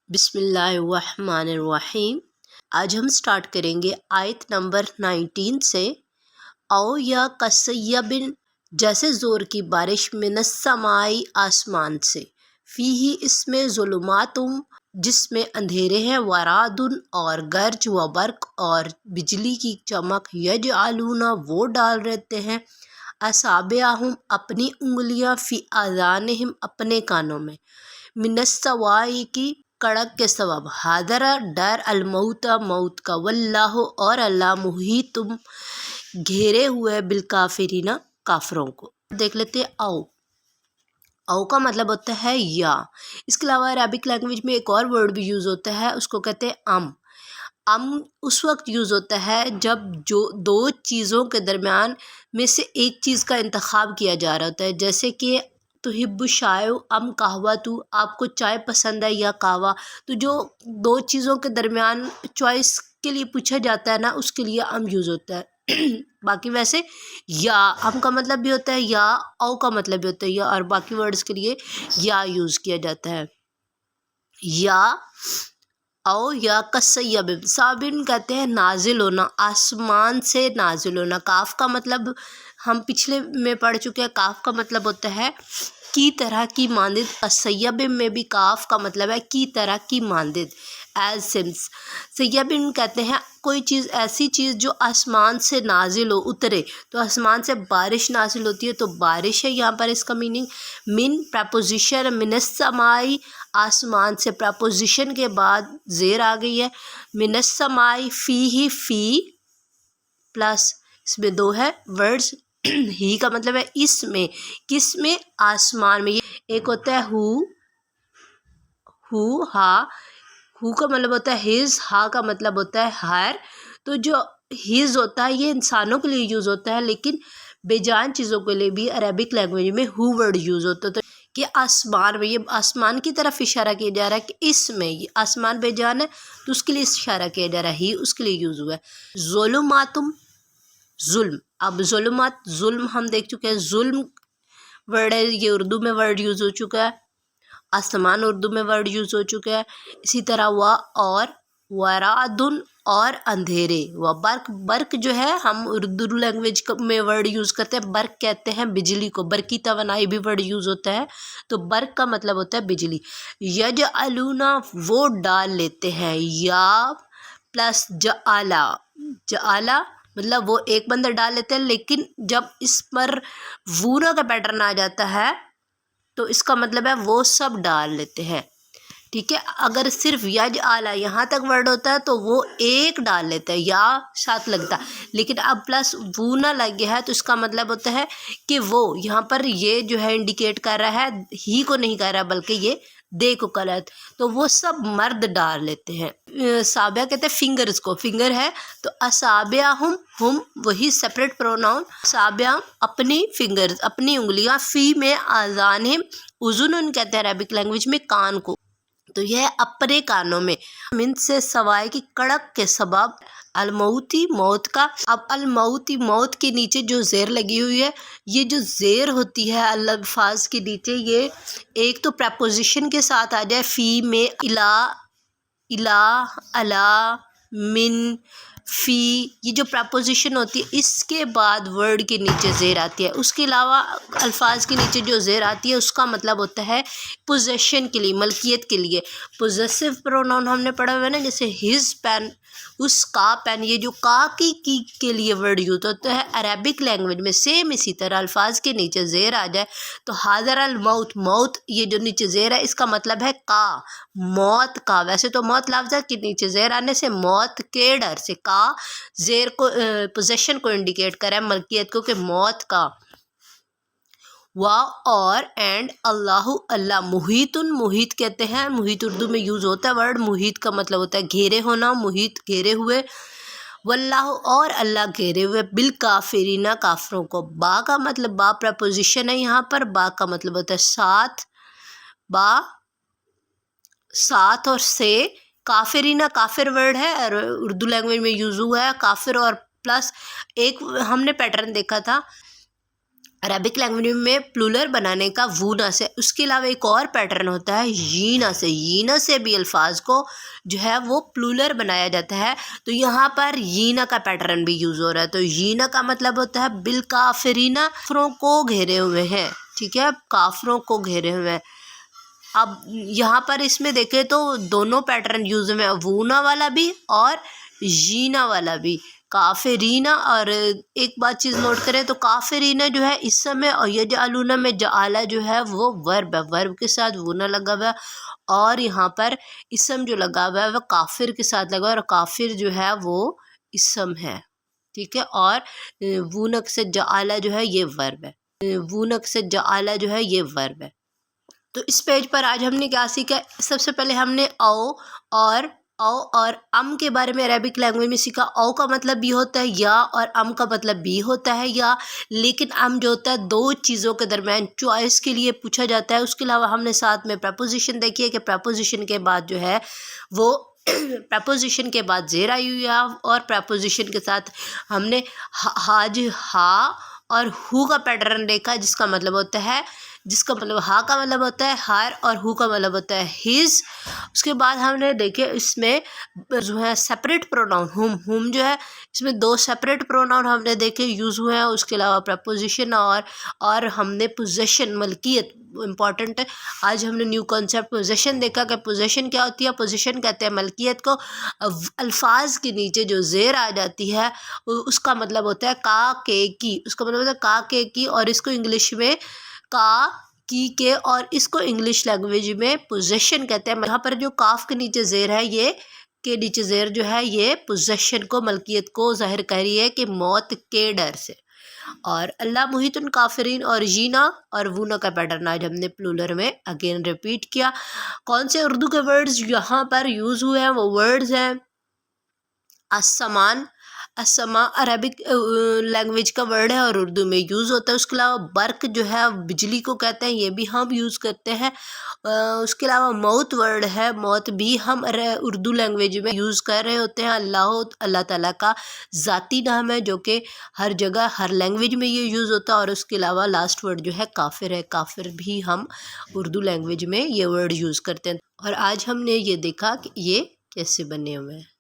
بسم اللہ الرحمن الرحیم۔ آج ہم سٹارٹ کریں گے آیت نمبر 19 سے۔ او یا کسیبن، جیسے زور کی بارش، من السمائی، آسمان سے، فیہی، اس میں، ظلماتم، جس میں اندھیرے ہیں، ورعدن، اور گرج، و برق، اور بجلی کی چمک، یجعلون، وہ ڈال رہتے ہیں، اصابعہم، اپنی انگلیاں، فی آذانہم، اپنے کانوں میں، من الصواعق، کڑک کے سبب، حاضر، ڈر، الموت، موت کا، واللہ، اور اللہ، محیط، گھیرے ہوئے، بالکافرین، کافروں کو۔ دیکھ لیتے او۔ او کا مطلب ہوتا ہے یا۔ اس کے علاوہ عربک لینگویج میں ایک اور ورڈ بھی یوز ہوتا ہے، اس کو کہتے ہیں ام۔ ام اس وقت یوز ہوتا ہے جب جو دو چیزوں کے درمیان میں سے ایک چیز کا انتخاب کیا جا رہا ہوتا ہے، جیسے کہ تحب الشائے ام قہوۃ، آپ کو چائے پسند ہے یا قہوہ۔ تو جو دو چیزوں کے درمیان چوائس کے لیے پوچھا جاتا ہے نا، اس کے لیے ام یوز ہوتا ہے۔ باقی ویسے یا ام کا مطلب بھی ہوتا ہے یا، او کا مطلب بھی ہوتا ہے یا، اور باقی ورڈز کے لیے یا یوز کیا جاتا ہے۔ یا او یا کسیب، صابن کہتے ہیں نازل ہونا، آسمان سے نازل ہونا۔ کاف کا مطلب ہم پچھلے میں پڑھ چکے ہیں، کاف کا مطلب ہوتا ہے کی طرح، کی مانند۔ کسیب میں بھی کاف کا مطلب ہے کی طرح، کی مانند، ایز سمس۔ سیبن کہتے ہیں کوئی چیز، ایسی چیز جو آسمان سے نازل ہو، اترے۔ تو آسمان سے بارش نازل ہوتی ہے تو بارش ہے یہاں پر اس کا میننگ۔ من پریپوزیشن، من السمائی، آسمان سے، پریپوزیشن کے بعد زیر آ گئی ہے۔ من السمائی، فیہ، فی پلس اس میں دو ہے ورڈز۔ ہی کا مطلب ہے اس میں، کس میں، آسمان میں۔ ایک ہوتا ہے ہو، ہا۔ ہو کا مطلب ہوتا ہے ہز، ہا کا مطلب ہوتا ہے ہر۔ تو جو ہز ہوتا ہے یہ انسانوں کے لیے یوز ہوتا ہے، لیکن بے جان چیزوں کے لیے بھی عربک لینگویج میں ہو ورڈ یوز ہوتا ہے۔ تو کہ آسمان میں، یہ آسمان کی طرف اشارہ کیا جا رہا ہے کہ اس میں، یہ آسمان بے جان ہے تو اس کے لیے اشارہ کیا جا رہا ہے، ہی اس کے لیے یوز ہوا ہے۔ ظلماتم، ظلم۔ اب ظلمات، ظلم ہم دیکھ چکے ہیں، ظلم ورڈ ہے، یہ اردو میں ورڈ یوز ہو چکا ہے، آسمان اردو میں ورڈ یوز ہو چکا ہے۔ اسی طرح اور ورعدن، اور اندھیرے، و برق۔ برق جو ہے ہم اردو لینگویج میں ورڈ یوز کرتے ہیں، برق کہتے ہیں بجلی کو، برقی توانائی بھی ورڈ یوز ہوتا ہے، تو برق کا مطلب ہوتا ہے بجلی۔ یجعلون، وہ ڈال لیتے ہیں، یا پلس جعلا۔ جعلا مطلب وہ ایک بندہ ڈال لیتے ہیں، لیکن جب اس پر وونا کا پیٹرن آ جاتا ہے تو اس کا مطلب ہے وہ سب ڈال لیتے ہیں، ٹھیک ہے۔ اگر صرف یجعل یہاں تک ورڈ ہوتا ہے تو وہ ایک ڈال لیتا ہے، یا ساتھ لگتا، لیکن اب پلس وونا لگ گیا ہے تو اس کا مطلب ہوتا ہے کہ وہ، یہاں پر یہ جو ہے انڈیکیٹ کر رہا ہے، ہی کو نہیں کر رہا بلکہ یہ دے کو کر رہا ہے، تو وہ سب مرد ڈال لیتے ہیں۔ صابع کہتے ہیں فنگرز کو، فنگر ہے تو اصابعہم، ہم وہی سپریٹ پروناؤن، صابع اپنی فنگرز، اپنی انگلیاں، فی میں، آذانہم، اذن کہتے ہیں عربک لینگویج میں کان کو، تو یہ اپنے کانوں میں۔ من سے سوائے کی، کڑک کے سبب، الموتی، موت کا۔ اب الموتی، موت کے نیچے جو زیر لگی ہوئی ہے، یہ جو زیر ہوتی ہے الفاظ کے نیچے، یہ ایک تو پریپوزیشن کے ساتھ آ جائے، فی میں، الا، الا، من، فی، یہ جو پریپوزیشن ہوتی ہے اس کے بعد ورڈ کے نیچے زیر آتی ہے۔ اس کے علاوہ الفاظ کے نیچے جو زیر آتی ہے اس کا مطلب ہوتا ہے پوزیشن کے لیے، ملکیت کے لیے۔ پوزیسو پروناؤن ہم نے پڑھا ہوا ہے نا، جیسے ہز پین، اس کا پین، یہ جو کا کی کے لیے ورڈ یوز ہوتا ہے عربک لینگویج میں، سیم اسی طرح الفاظ کے نیچے زیر آ جائے تو حاضر الموت، موت، یہ جو نیچے زیر ہے اس کا مطلب ہے کا، موت کا۔ ویسے تو موت لفظ ہے کہ نیچے زیر آنے سے موت کے ڈر سے، کا زیر کو، پوزیشن کو انڈیکیٹ کرے، ملکیت کو، کہ موت کا۔ اور اینڈ اللہ، اللہ محیط، محیط کہتے ہیں، محیط اردو میں یوز ہوتا ہے ورڈ، محیط کا مطلب ہوتا ہے گھیرے ہونا، محیط گھیرے ہوئے، واللہ، اور اللہ گھیرے ہوئے، بالکافرین، کافروں کو۔ با کا مطلب، با پریپوزیشن ہے یہاں پر، با کا مطلب ہوتا ہے ساتھ، با ساتھ اور سے، کافرین کافر ورڈ ہے اور اردو لینگویج میں یوز ہوا ہے، کافر اور پلس ایک ہم نے پیٹرن دیکھا تھا عربک لینگویج میں پلورل بنانے کا وونا سے، اس کے علاوہ ایک اور پیٹرن ہوتا ہے یینا سے، یینا سے بھی الفاظ کو جو ہے وہ پلورل بنایا جاتا ہے، تو یہاں پر یینا کا پیٹرن بھی یوز ہو رہا ہے۔ تو یینا کا مطلب ہوتا ہے بالکافرین، کافروں کو گھیرے ہوئے ہیں، ٹھیک ہے، کافروں کو گھیرے ہوئے ہیں۔ اب یہاں پر اس میں دیکھیں تو دونوں پیٹرن یوز ہوئے ہیں، وونا والا بھی اور یینا والا بھی، کافرینہ۔ اور ایک بات چیز نوٹ کریں تو کافرینہ جو ہے اس سمے، اور یجعلون میں جعلہ جو ہے وہ ورب ہے، ورب کے ساتھ وونا لگا ہوا ہے، اور یہاں پر اسم جو لگا ہوا ہے وہ کافر کے ساتھ لگا ہوا ہے، اور کافر جو ہے وہ اسم ہے، ٹھیک ہے، اور وونک سے جعلہ جو ہے یہ ورب ہے، وونک سے جعلہ جو ہے یہ ورب ہے۔ تو اس پیج پر آج ہم نے کیا سیکھا؟ سب سے پہلے ہم نے او اور ام کے بارے میں عربک لینگویج میں سیکھا۔ او کا مطلب بھی ہوتا ہے یا، اور ام کا مطلب بھی ہوتا ہے یا، لیکن ام جو ہوتا ہے دو چیزوں کے درمیان چوائس کے لیے پوچھا جاتا ہے۔ اس کے علاوہ ہم نے ساتھ میں پریپوزیشن دیکھی ہے کہ پریپوزیشن کے بعد جو ہے وہ پریپوزیشن کے بعد زیر آئی ہوئی ہے، اور پریپوزیشن کے ساتھ ہم نے حاج ہا اور ہو کا پیٹرن دیکھا، جس کا مطلب ہوتا ہے، جس کا مطلب ہا کا مطلب ہوتا ہے ہر، اور ہو کا مطلب ہوتا ہے ہز۔ اس کے بعد ہم نے دیکھے اس میں جو ہے سپریٹ پروناؤن ہم جو ہے اس میں دو سپریٹ پروناؤن ہم نے دیکھے یوز ہوئے ہیں، اس کے علاوہ پریپوزیشن اور ہم نے پوزیشن، ملکیت امپورٹنٹ ہے۔ آج ہم نے نیو کانسیپٹ پوزیشن دیکھا کہ پوزیشن کیا ہوتی ہے۔ پوزیشن کہتے ہیں ملکیت کو، الفاظ کے نیچے جو زیر آ جاتی ہے اس کا مطلب ہوتا ہے کا کے کی، اس کا مطلب ہوتا ہے کا کے کی، اور اس کو انگلش میں کا کی کے، اور اس کو انگلش لینگویج میں پوزیشن کہتے ہیں۔ یہاں پر جو کاف کے نیچے زیر ہے، یہ کے نیچے زیر جو ہے یہ پوزیشن کو، ملکیت کو ظاہر کر رہی ہے کہ موت کے ڈر سے۔ اور اللہ محیط کافرین اور یینا اور وونا کا پیٹرن آج ہم نے پلورل میں اگین ریپیٹ کیا۔ کون سے اردو کے ورڈز یہاں پر یوز ہوئے ہیں؟ وہ ورڈز ہیں السمان، السما عربک لینگویج کا ورڈ ہے اور اردو میں یوز ہوتا ہے۔ اس کے علاوہ برق جو ہے بجلی کو کہتے ہیں، یہ بھی ہم یوز کرتے ہیں۔ اس کے علاوہ موت ورڈ ہے، موت بھی ہم اردو لینگویج میں یوز کر رہے ہوتے ہیں۔ اللہ تعالیٰ کا ذاتی نام ہے جو کہ ہر جگہ ہر لینگویج میں یہ یوز ہوتا ہے۔ اور اس کے علاوہ لاسٹ ورڈ جو ہے کافر ہے، کافر بھی ہم اردو لینگویج میں یہ ورڈ یوز کرتے ہیں۔ اور آج ہم نے یہ دیکھا کہ یہ کیسے بنے ہوئے ہیں۔